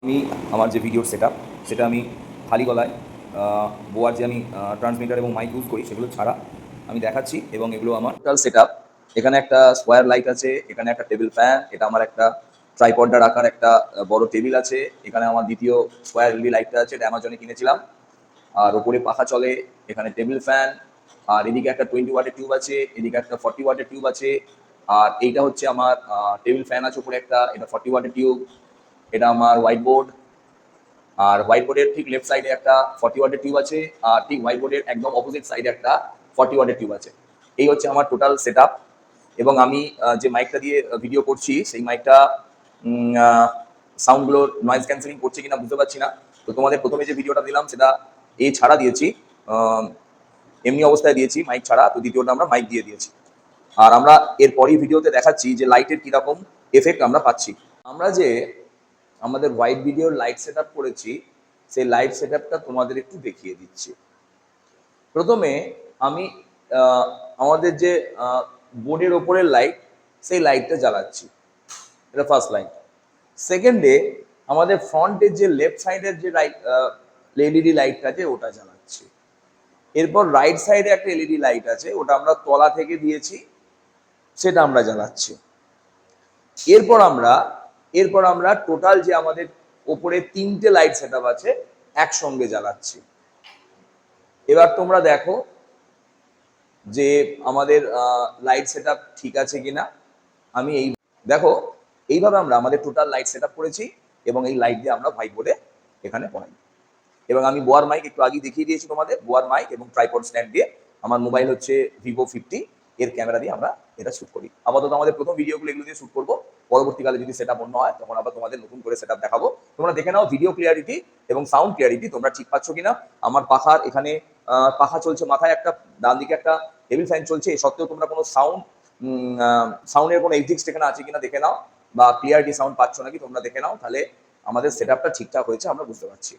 আমি আমার যে ভিডিওর সেটআপ সেটা আমি খালি গলায় বোয়ার যে আমি ট্রান্সমিটার এবং মাইক ইউজ করি সেগুলো ছাড়া আমি দেখাচ্ছি এবং এগুলো আমার টোটাল সেটআপ। এখানে একটা স্কোয়ার লাইট আছে, এখানে একটা টেবিল ফ্যান, এটা আমার একটা ট্রাইপড রাখার একটা বড় টেবিল আছে, এখানে আমার দ্বিতীয় স্কোয়ার এলইডি লাইটটা আছে, এটা অ্যামাজনে কিনেছিলাম। আর উপরে পাখা চলে, এখানে টেবিল ফ্যান, আর এদিকে একটা 20 ওয়াটের টিউব আছে, এদিকে একটা 40 ওয়াটের টিউব আছে। আর এইটা হচ্ছে আমার টেবিল ফ্যান আছে উপরে একটা, এটা 40 ওয়াটের টিউব। এটা আমার হোয়াইট বোর্ড, আর হোয়াইট বোর্ডের ঠিক লেফট সাইডে একটা 40 ওয়াটের টিউব আছে, আর ঠিক হোয়াইট বোর্ডের একদম অপোজিট সাইডে একটা 40 ওয়াটের টিউব আছে। এই হচ্ছে আমার টোটাল সেটআপ। এবং আমি যে মাইকটা দিয়ে ভিডিও করছি সেই মাইকটা সাউন্ডগুলোর নয়েজ ক্যান্সেলিং করছে কিনা বুঝতে পারছি না। তো তোমাদের প্রথমে যে ভিডিওটা দিলাম সেটা এই ছাড়া দিয়েছি, এমনি অবস্থায় দিয়েছি মাইক ছাড়া। তো দ্বিতীয়টা আমরা মাইক দিয়ে দিয়েছি। আর আমরা এরপরই ভিডিওতে দেখাচ্ছি যে লাইটের কিরকম এফেক্ট আমরা পাচ্ছি। আমরা যে আমাদের হোয়াইট ভিডিওর লাইট সেট আপ করেছি সেই লাইট সেট আপটা তোমাদের একটু দেখিয়ে দিচ্ছি। প্রথমে আমি আমাদের যে বোর্ডের ওপরের লাইট সেই লাইটটা জ্বালাচ্ছি, এটা ফার্স্ট লাইট। সেকেন্ডে আমাদের ফ্রন্টের যে লেফট সাইডের যে লাইট এলইডি লাইটটা আছে ওটা জ্বালাচ্ছি। এরপর রাইট সাইডে একটা এলইডি লাইট আছে, ওটা আমরা তলা থেকে দিয়েছি, সেটা আমরা জ্বালাচ্ছি। এরপর আমরা টোটাল যে আমাদের ওপরে 3টে লাইট সেটআপ আছে একসঙ্গে জ্বালাচ্ছি। এবার তোমরা দেখো যে আমাদের লাইট সেটআপ ঠিক আছে কিনা। আমি এই দেখো এইভাবে আমরা আমাদের টোটাল লাইট সেটআপ করেছি এবং এই লাইট দিয়ে আমরা হোয়াইট বোর্ডে এখানে পড়াই। এবং আমি বোয়ার মাইক একটু আগে দেখিয়ে দিয়েছি তোমাদের, বোয়ার মাইক এবং ট্রাইপড স্ট্যান্ড দিয়ে। আমার মোবাইল হচ্ছে Vivo50, এর ক্যামেরা দিয়ে আমরা এটা শুট করি। আপাতত আমাদের প্রথম ভিডিওগুলো এগুলো দিয়ে শুট করবো, পরবর্তীকালে যদি সেটআপ অন্য হয় তখন আবার তোমাদের নতুন করে সেটআপ দেখাবো। তোমরা দেখে নাও ভিডিও ক্লিয়ারিটি এবং সাউন্ড ক্লিয়ারিটি তোমরা ঠিক পাচ্ছ কিনা। আমার পাখার এখানে পাখা চলছে মাথায়, একটা ডান দিকে একটা টেবিল ফ্যান চলছে, এ সত্ত্বেও তোমরা কোনো সাউন্ডের কোনো এক্সিস্ট এখানে আছে কিনা দেখে নাও, বা ক্লিয়ারিটি সাউন্ড পাচ্ছ নাকি তোমরা দেখে নাও, তাহলে আমাদের সেটআপটা ঠিকঠাক হয়েছে আমরা বুঝতে পারছি।